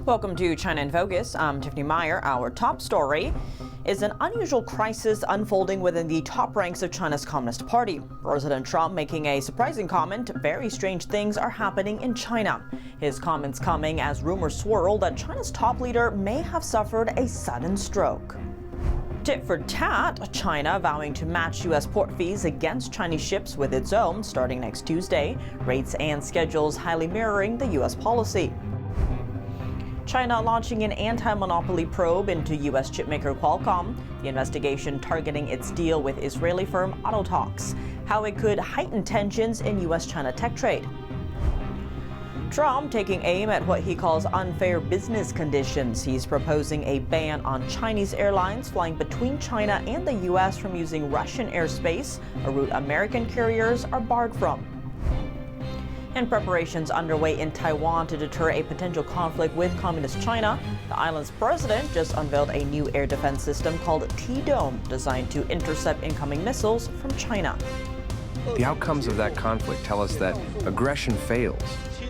Welcome to China in Focus. I'm Tiffany Meyer. Our top story is an unusual crisis unfolding within the top ranks of China's Communist Party. President Trump making a surprising comment. Very strange things are happening in China. His comments coming as rumors swirl that China's top leader may have suffered a sudden stroke. Tit-for-tat, China vowing to match U.S. port fees against Chinese ships with its own starting next Tuesday. Rates and schedules highly mirroring the U.S. policy. China launching an anti-monopoly probe into U.S. chipmaker Qualcomm, the investigation targeting its deal with Israeli firm Autotalks, how it could heighten tensions in U.S.-China tech trade. Trump taking aim at what he calls unfair business conditions. He's proposing a ban on Chinese airlines flying between China and the U.S. from using Russian airspace, a route American carriers are barred from. And preparations underway in Taiwan to deter a potential conflict with Communist China. The island's president just unveiled a new air defense system called T-Dome, designed to intercept incoming missiles from China. The outcomes of that conflict tell us that aggression fails,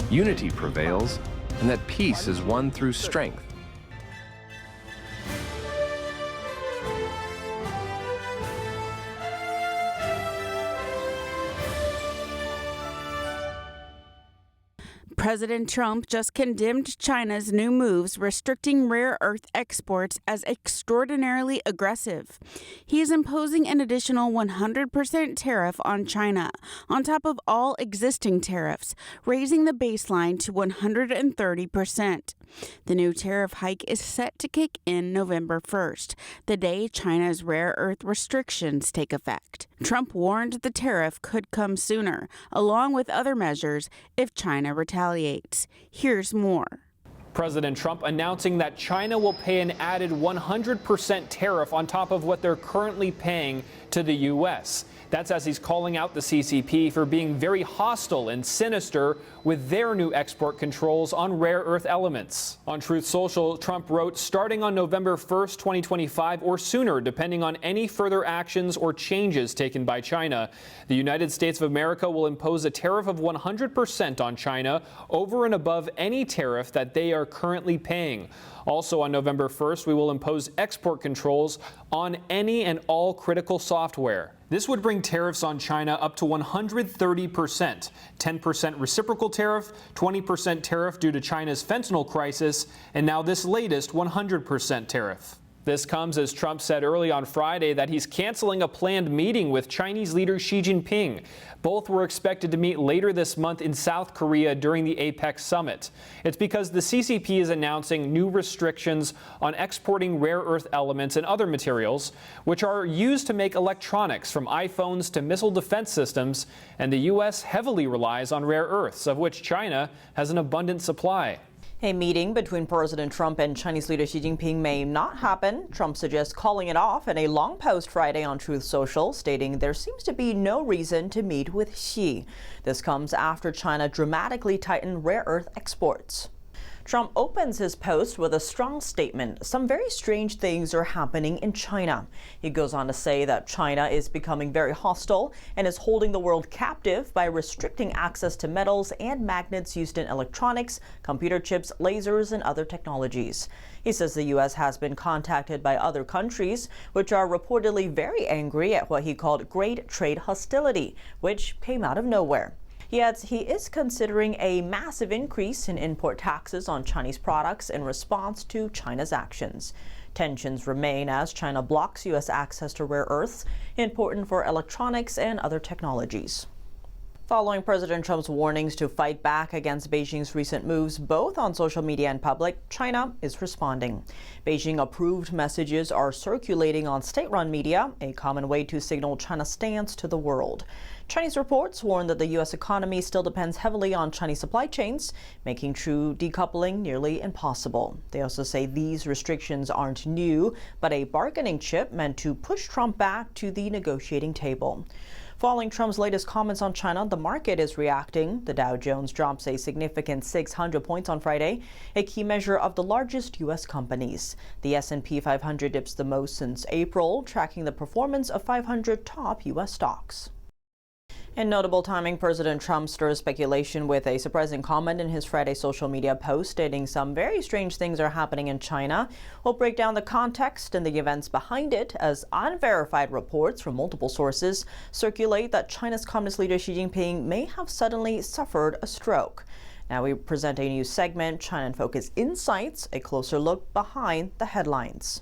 unity prevails, and that peace is won through strength. President Trump just condemned China's new moves restricting rare earth exports as extraordinarily aggressive. He is imposing an additional 100% tariff on China, on top of all existing tariffs, raising the baseline to 130%. The new tariff hike is set to kick in November 1st, the day China's rare earth restrictions take effect. Trump warned the tariff could come sooner, along with other measures, if China retaliates. Here's more. President Trump announcing that China will pay an added 100% tariff on top of what they're currently paying to the U.S. That's as he's calling out the CCP for being very hostile and sinister with their new export controls on rare earth elements. On Truth Social, Trump wrote, starting on November 1st, 2025 or sooner, depending on any further actions or changes taken by China, the United States of America will impose a tariff of 100% on China over and above any tariff that they are currently paying. Also on November 1st, we will impose export controls on any and all critical software. This would bring tariffs on China up to 130%, 10% reciprocal tariff, 20% tariff due to China's fentanyl crisis, and now this latest 100% tariff. This comes as Trump said early on Friday that he's canceling a planned meeting with Chinese leader Xi Jinping. Both were expected to meet later this month in South Korea during the APEC summit. It's because the CCP is announcing new restrictions on exporting rare earth elements and other materials, which are used to make electronics from iPhones to missile defense systems, and the U.S. heavily relies on rare earths, of which China has an abundant supply. A meeting between President Trump and Chinese leader Xi Jinping may not happen. Trump suggests calling it off in a long post Friday on Truth Social, stating there seems to be no reason to meet with Xi. This comes after China dramatically tightened rare earth exports. Trump opens his post with a strong statement. Some very strange things are happening in China. He goes on to say that China is becoming very hostile and is holding the world captive by restricting access to metals and magnets used in electronics, computer chips, lasers, and other technologies. He says the U.S. has been contacted by other countries, which are reportedly very angry at what he called great trade hostility, which came out of nowhere. He adds he is considering a massive increase in import taxes on Chinese products in response to China's actions. Tensions remain as China blocks U.S. access to rare earths, important for electronics and other technologies. Following President Trump's warnings to fight back against Beijing's recent moves, both on social media and public, China is responding. Beijing-approved messages are circulating on state-run media, a common way to signal China's stance to the world. Chinese reports warn that the U.S. economy still depends heavily on Chinese supply chains, making true decoupling nearly impossible. They also say these restrictions aren't new, but a bargaining chip meant to push Trump back to the negotiating table. Following Trump's latest comments on China, the market is reacting. The Dow Jones drops a significant 600 points on Friday, a key measure of the largest U.S. companies. The S&P 500 dips the most since April, tracking the performance of 500 top U.S. stocks. In notable timing, President Trump stirs speculation with a surprising comment in his Friday social media post stating some very strange things are happening in China. We'll break down the context and the events behind it as unverified reports from multiple sources circulate that China's Communist leader Xi Jinping may have suddenly suffered a stroke. Now we present a new segment, China in Focus Insights, a closer look behind the headlines.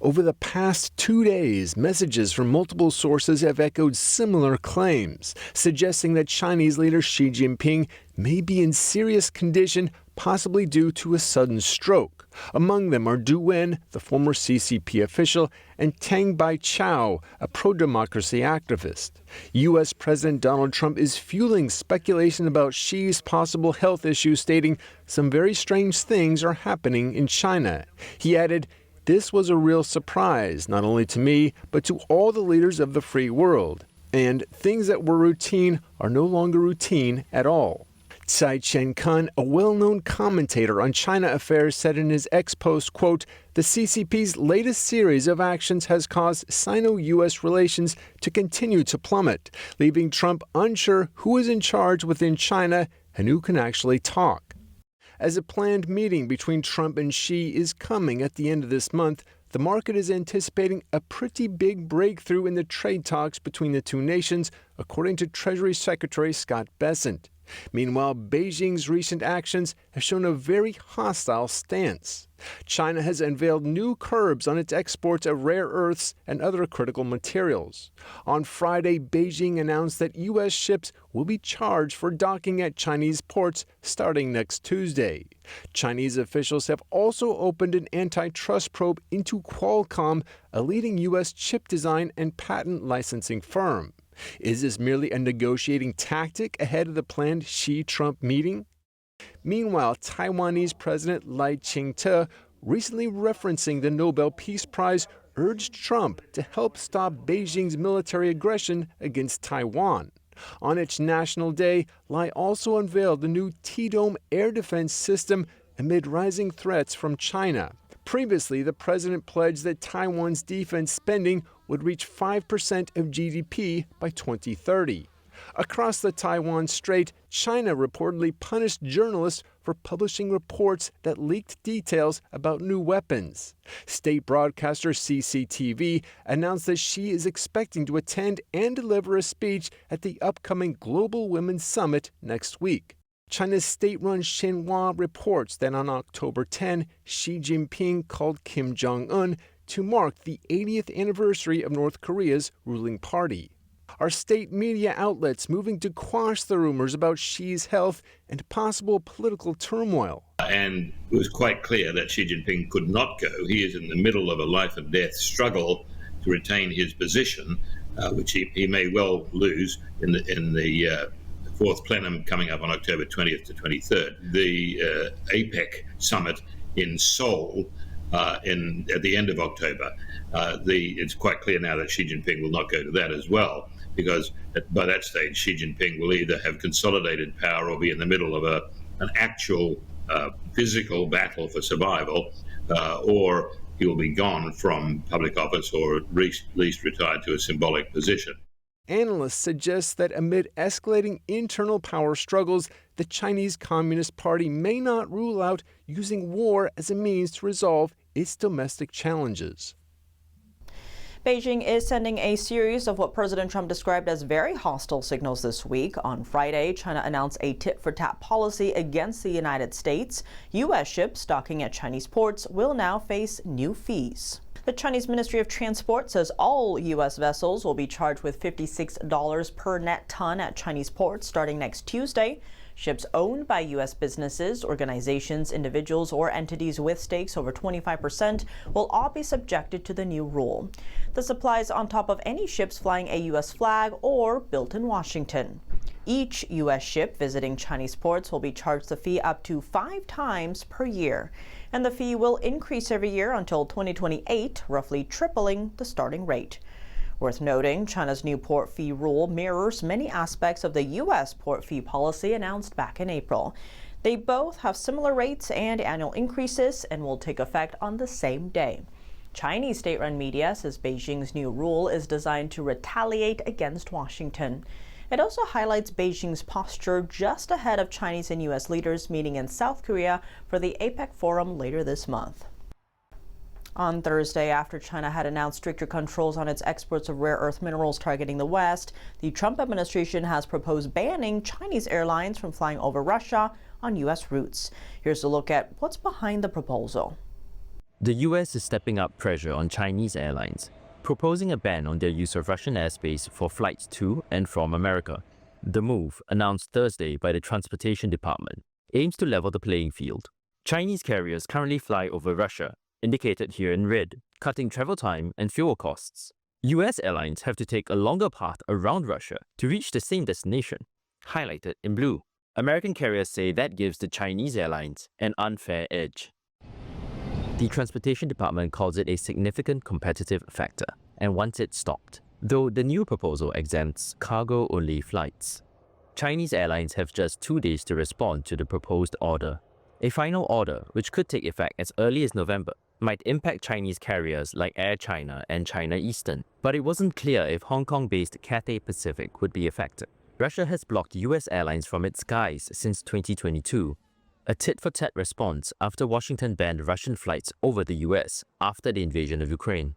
Over the past 2 days, messages from multiple sources have echoed similar claims, suggesting that Chinese leader Xi Jinping may be in serious condition, possibly due to a sudden stroke. Among them are Du Wen, the former CCP official, and Tang Baichao, a pro-democracy activist. U.S. President Donald Trump is fueling speculation about Xi's possible health issues, stating some very strange things are happening in China. He added, "This was a real surprise, not only to me, but to all the leaders of the free world. And things that were routine are no longer routine at all." Tsai Ching-kun, a well-known commentator on China affairs, said in his X post, quote, "The CCP's latest series of actions has caused Sino-U.S. relations to continue to plummet, leaving Trump unsure who is in charge within China and who can actually talk." As a planned meeting between Trump and Xi is coming at the end of this month, the market is anticipating a pretty big breakthrough in the trade talks between the two nations, according to Treasury Secretary Scott Bessent. Meanwhile, Beijing's recent actions have shown a very hostile stance. China has unveiled new curbs on its exports of rare earths and other critical materials. On Friday, Beijing announced that U.S. ships will be charged for docking at Chinese ports starting next Tuesday. Chinese officials have also opened an antitrust probe into Qualcomm, a leading U.S. chip design and patent licensing firm. Is this merely a negotiating tactic ahead of the planned Xi-Trump meeting? Meanwhile, Taiwanese President Lai Ching-te, recently referencing the Nobel Peace Prize, urged Trump to help stop Beijing's military aggression against Taiwan. On its National Day, Lai also unveiled the new T-Dome air defense system amid rising threats from China. Previously, the president pledged that Taiwan's defense spending would reach 5% of GDP by 2030. Across the Taiwan Strait, China reportedly punished journalists for publishing reports that leaked details about new weapons. State broadcaster CCTV announced that Xi is expecting to attend and deliver a speech at the upcoming Global Women's Summit next week. China's state-run Xinhua reports that on October 10, Xi Jinping called Kim Jong-un to mark the 80th anniversary of North Korea's ruling party. Are state media outlets moving to quash the rumors about Xi's health and possible political turmoil? And it was quite clear that Xi Jinping could not go. He is in the middle of a life and death struggle to retain his position, which he may well lose in the fourth plenum coming up on October 20th to 23rd. The APEC summit in Seoul at the end of October. It's quite clear now that Xi Jinping will not go to that as well, because by that stage Xi Jinping will either have consolidated power or be in the middle of an actual physical battle for survival, or he will be gone from public office or at least retired to a symbolic position. Analysts suggest that amid escalating internal power struggles, the Chinese Communist Party may not rule out using war as a means to resolve its domestic challenges. Beijing is sending a series of what President Trump described as very hostile signals this week. On Friday, China announced a tit-for-tat policy against the United States. U.S. ships docking at Chinese ports will now face new fees. The Chinese Ministry of Transport says all U.S. vessels will be charged with $56 per net ton at Chinese ports starting next Tuesday. Ships owned by U.S. businesses, organizations, individuals, or entities with stakes over 25% will all be subjected to the new rule. This applies on top of any ships flying a U.S. flag or built in Washington. Each U.S. ship visiting Chinese ports will be charged the fee up to 5 times per year. And the fee will increase every year until 2028, roughly tripling the starting rate. Worth noting, China's new port fee rule mirrors many aspects of the U.S. port fee policy announced back in April. They both have similar rates and annual increases and will take effect on the same day. Chinese state-run media says Beijing's new rule is designed to retaliate against Washington. It also highlights Beijing's posture just ahead of Chinese and U.S. leaders meeting in South Korea for the APEC forum later this month. On Thursday, after China had announced stricter controls on its exports of rare earth minerals targeting the West, the Trump administration has proposed banning Chinese airlines from flying over Russia on U.S. routes. Here's a look at what's behind the proposal. The U.S. is stepping up pressure on Chinese airlines, proposing a ban on their use of Russian airspace for flights to and from America. The move, announced Thursday by the Transportation Department, aims to level the playing field. Chinese carriers currently fly over Russia, indicated here in red, cutting travel time and fuel costs. U.S. airlines have to take a longer path around Russia to reach the same destination, highlighted in blue. American carriers say that gives the Chinese airlines an unfair edge. The Transportation Department calls it a significant competitive factor and wants it stopped, though the new proposal exempts cargo-only flights. Chinese airlines have just 2 days to respond to the proposed order. A final order, which could take effect as early as November, might impact Chinese carriers like Air China and China Eastern, but it wasn't clear if Hong Kong-based Cathay Pacific would be affected. Russia has blocked U.S. airlines from its skies since 2022, a tit-for-tat response after Washington banned Russian flights over the U.S. after the invasion of Ukraine.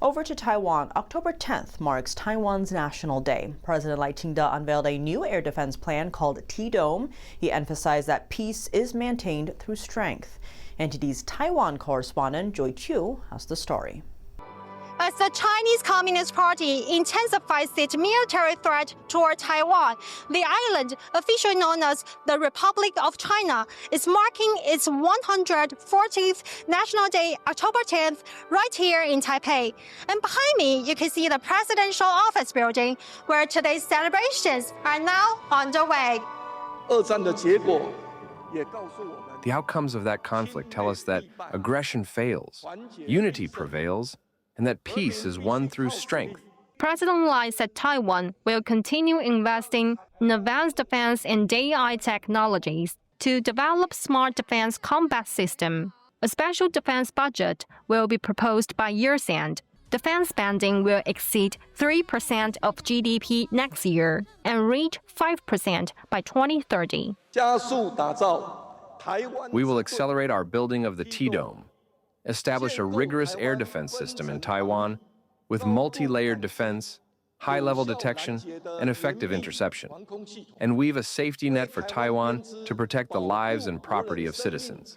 Over to Taiwan, October 10th marks Taiwan's National Day. President Lai Ching-te unveiled a new air defense plan called T-Dome. He emphasized that peace is maintained through strength. NTD's Taiwan correspondent Joy Chu has the story. As the Chinese Communist Party intensifies its military threat toward Taiwan, the island, officially known as the Republic of China, is marking its 140th National Day, October 10th, right here in Taipei. And behind me, you can see the presidential office building, where today's celebrations are now underway. The outcomes of that conflict tell us that aggression fails, unity prevails, and that peace is won through strength. President Lai said Taiwan will continue investing in advanced defense and AI technologies to develop smart defense combat system. A special defense budget will be proposed by year's end. Defense spending will exceed 3% of GDP next year and reach 5% by 2030. We will accelerate our building of the T-Dome, establish a rigorous air defense system in Taiwan with multi-layered defense, high-level detection, and effective interception, and weave a safety net for Taiwan to protect the lives and property of citizens.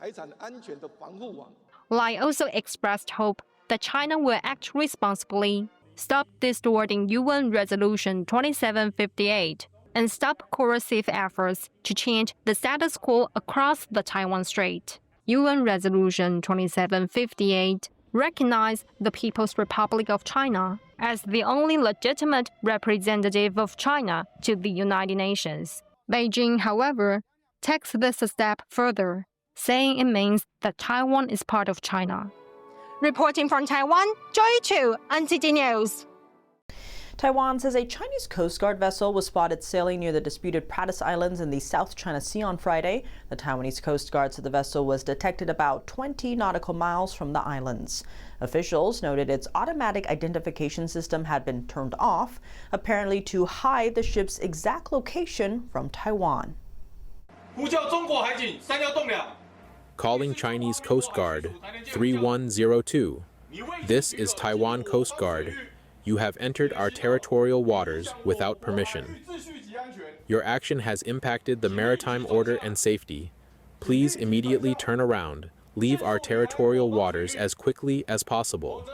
Lai also expressed hope that China will act responsibly, stop distorting UN Resolution 2758, and stop coercive efforts to change the status quo across the Taiwan Strait. UN Resolution 2758 recognized the People's Republic of China as the only legitimate representative of China to the United Nations. Beijing, however, takes this a step further, saying it means that Taiwan is part of China. Reporting from Taiwan, Joy Chu, NTD News. Taiwan says a Chinese Coast Guard vessel was spotted sailing near the disputed Pratas Islands in the South China Sea on Friday. The Taiwanese Coast Guard said the vessel was detected about 20 nautical miles from the islands. Officials noted its automatic identification system had been turned off, apparently to hide the ship's exact location from Taiwan. Calling Chinese Coast Guard 3102. This is Taiwan Coast Guard. You have entered our territorial waters without permission. Your action has impacted the maritime order and safety. Please immediately turn around. Leave our territorial waters as quickly as possible.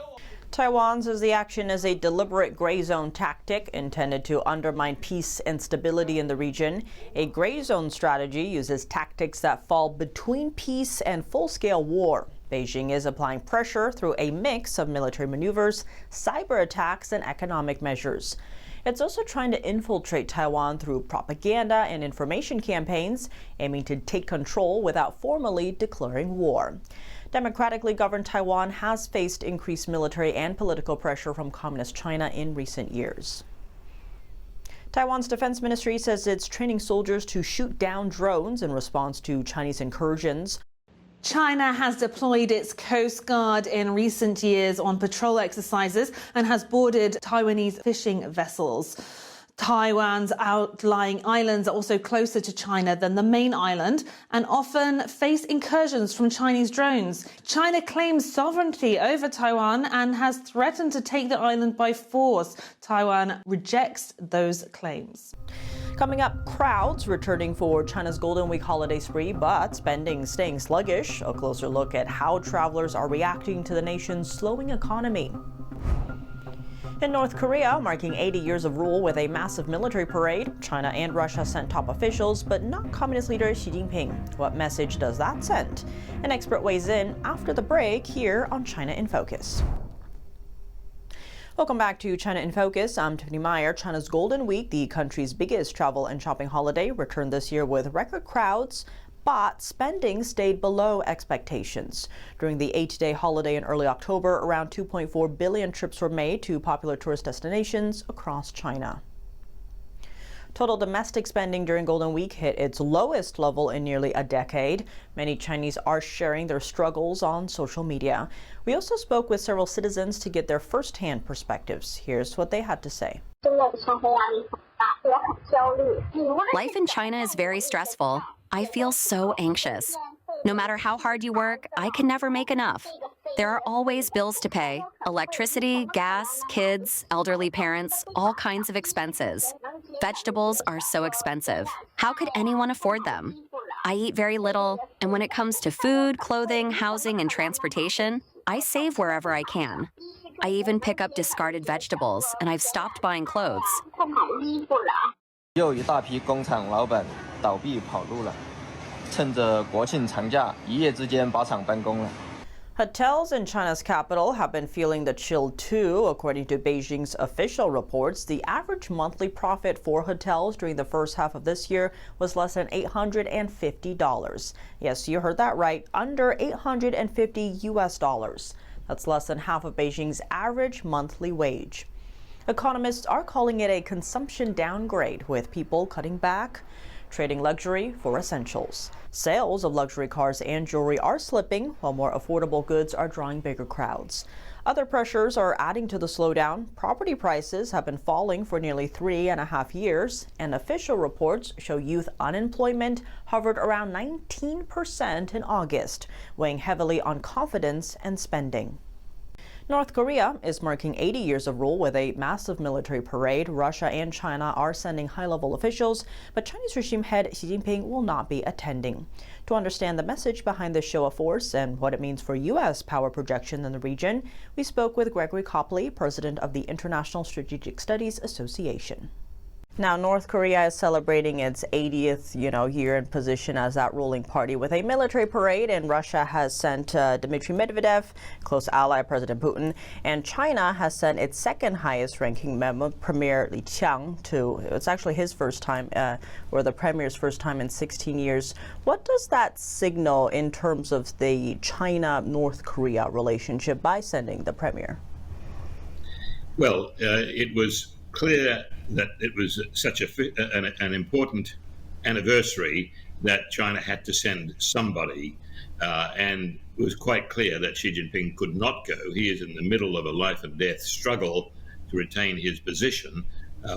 Taiwan says the action is a deliberate gray zone tactic intended to undermine peace and stability in the region. A gray zone strategy uses tactics that fall between peace and full-scale war. Beijing is applying pressure through a mix of military maneuvers, cyber attacks, and economic measures. It's also trying to infiltrate Taiwan through propaganda and information campaigns, aiming to take control without formally declaring war. Democratically governed Taiwan has faced increased military and political pressure from Communist China in recent years. Taiwan's defense ministry says it's training soldiers to shoot down drones in response to Chinese incursions. China has deployed its Coast Guard in recent years on patrol exercises and has boarded Taiwanese fishing vessels. Taiwan's outlying islands are also closer to China than the main island and often face incursions from Chinese drones. China claims sovereignty over Taiwan and has threatened to take the island by force. Taiwan rejects those claims. Coming up, crowds returning for China's Golden Week holiday spree, but spending staying sluggish. A closer look at how travelers are reacting to the nation's slowing economy. In North Korea, marking 80 years of rule with a massive military parade, China and Russia sent top officials, but not Communist leader Xi Jinping. What message does that send? An expert weighs in after the break here on China in Focus. Welcome back to China in Focus. I'm Tiffany Meyer. China's Golden Week, the country's biggest travel and shopping holiday, returned this year with record crowds, but spending stayed below expectations. During the 8-day holiday in early October, around 2.4 billion trips were made to popular tourist destinations across China. Total domestic spending during Golden Week hit its lowest level in nearly a decade. Many Chinese are sharing their struggles on social media. We also spoke with several citizens to get their first-hand perspectives. Here's what they had to say. Life in China is very stressful. I feel so anxious. No matter how hard you work, I can never make enough. There are always bills to pay: electricity, gas, kids, elderly parents, all kinds of expenses. Vegetables are so expensive. How could anyone afford them? I eat very little, and when it comes to food, clothing, housing, and transportation, I save wherever I can. I even pick up discarded vegetables, and I've stopped buying clothes. 又一大批工厂老板倒闭跑路了，趁着国庆长假，一夜之间把厂搬空了。 Hotels in China's capital have been feeling the chill too. According to Beijing's official reports, the average monthly profit for hotels during the first half of this year was less than $850. Yes, you heard that right, under $850 US. That's less than half of Beijing's average monthly wage. Economists are calling it a consumption downgrade, with people cutting back, trading luxury for essentials. Sales of luxury cars and jewelry are slipping, while more affordable goods are drawing bigger crowds. Other pressures are adding to the slowdown. Property prices have been falling for nearly 3.5 years, and official reports show youth unemployment hovered around 19% in August, weighing heavily on confidence and spending. North Korea is marking 80 years of rule with a massive military parade. Russia and China are sending high-level officials, but Chinese regime head Xi Jinping will not be attending. To understand the message behind this show of force and what it means for U.S. power projection in the region, we spoke with Gregory Copley, president of the International Strategic Studies Association. Now, North Korea is celebrating its 80th, year in position as that ruling party with a military parade, and Russia has sent Dmitry Medvedev, close ally of President Putin, and China has sent its second highest ranking member, Premier Li Qiang, it's actually his first time, or the premier's first time in 16 years. What does that signal in terms of the China-North Korea relationship by sending the premier? Well, it was clear that it was such an important anniversary that China had to send somebody, and it was quite clear that Xi Jinping could not go. He is in the middle of a life and death struggle to retain his position,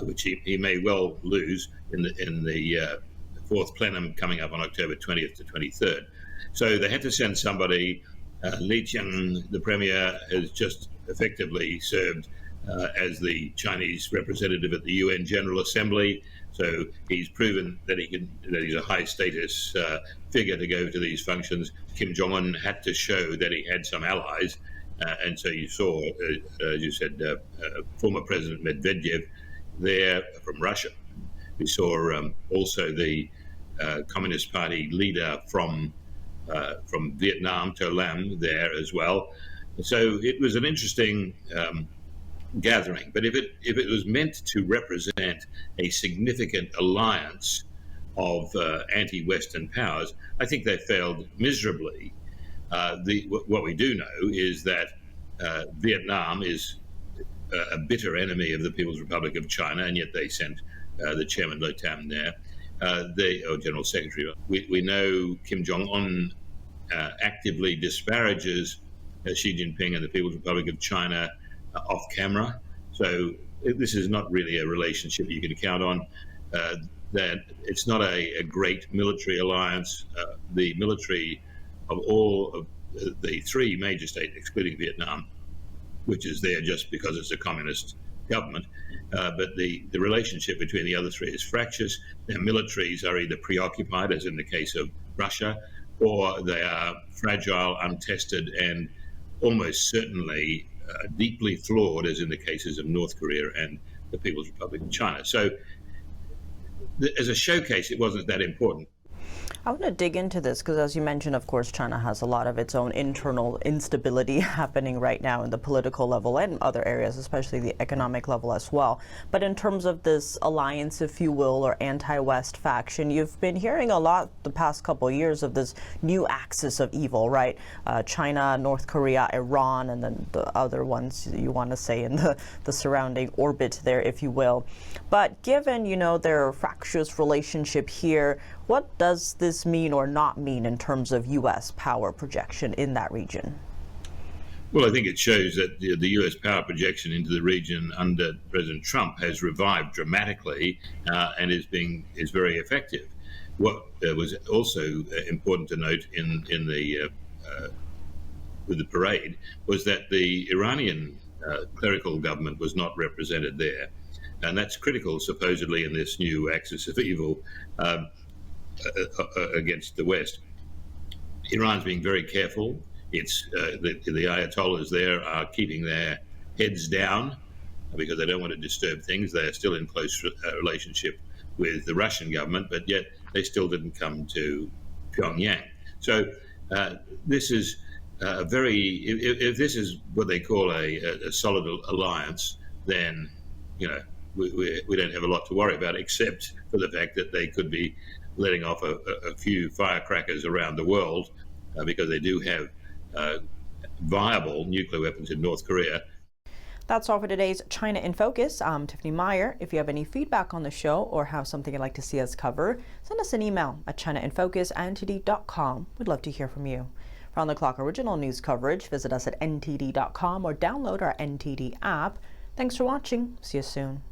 which he may well lose in the fourth plenum coming up on October 20th to 23rd. So they had to send somebody. Li Qiang, the premier, has just effectively served as the Chinese representative at the UN General Assembly, so he's proven that he's a high status figure to go to these functions. Kim Jong-un had to show that he had some allies, and so you saw, as you said, former President Medvedev there from Russia. We saw also the Communist Party leader from Vietnam, To Lam, there as well. So it was an interesting gathering, but if it was meant to represent a significant alliance of anti-Western powers, I think they failed miserably. What we do know is that Vietnam is a bitter enemy of the People's Republic of China, and yet they sent the chairman Lo Tam there, or General Secretary. We know Kim Jong-un actively disparages Xi Jinping and the People's Republic of China off camera. So this is not really a relationship you can count on. That it's not a great military alliance. The military of all of the three major states, excluding Vietnam, which is there just because it's a communist government, but the relationship between the other three is fractious. Their militaries are either preoccupied, as in the case of Russia, or they are fragile, untested, and almost certainly deeply flawed, as in the cases of North Korea and the People's Republic of China. So as a showcase, it wasn't that important. I want to dig into this because, as you mentioned, of course, China has a lot of its own internal instability happening right now in the political level and other areas, especially the economic level as well. But in terms of this alliance, if you will, or anti-West faction, you've been hearing a lot the past couple of years of this new axis of evil, right? China, North Korea, Iran, and then the other ones you want to say in the surrounding orbit there, if you will. But given, their fractious relationship here, what does this mean or not mean in terms of U.S. power projection in that region? Well, I think it shows that the U.S. power projection into the region under President Trump has revived dramatically and is very effective. What was also important to note with the parade was that the Iranian clerical government was not represented there, and that's critical, supposedly, in this new axis of evil against the West. Iran's being very careful. It's the Ayatollahs there are keeping their heads down because they don't want to disturb things. They are still in close relationship with the Russian government, but yet they still didn't come to Pyongyang. So this is if this is what they call a solid alliance, then we don't have a lot to worry about, except for the fact that they could be letting off a few firecrackers around the world because they do have viable nuclear weapons in North Korea. That's all for today's China in Focus. I'm Tiffany Meyer. If you have any feedback on the show or have something you'd like to see us cover, send us an email at chinainfocus@ntd.com. We'd love to hear from you. For On the Clock original news coverage, visit us at ntd.com or download our NTD app. Thanks for watching. See you soon.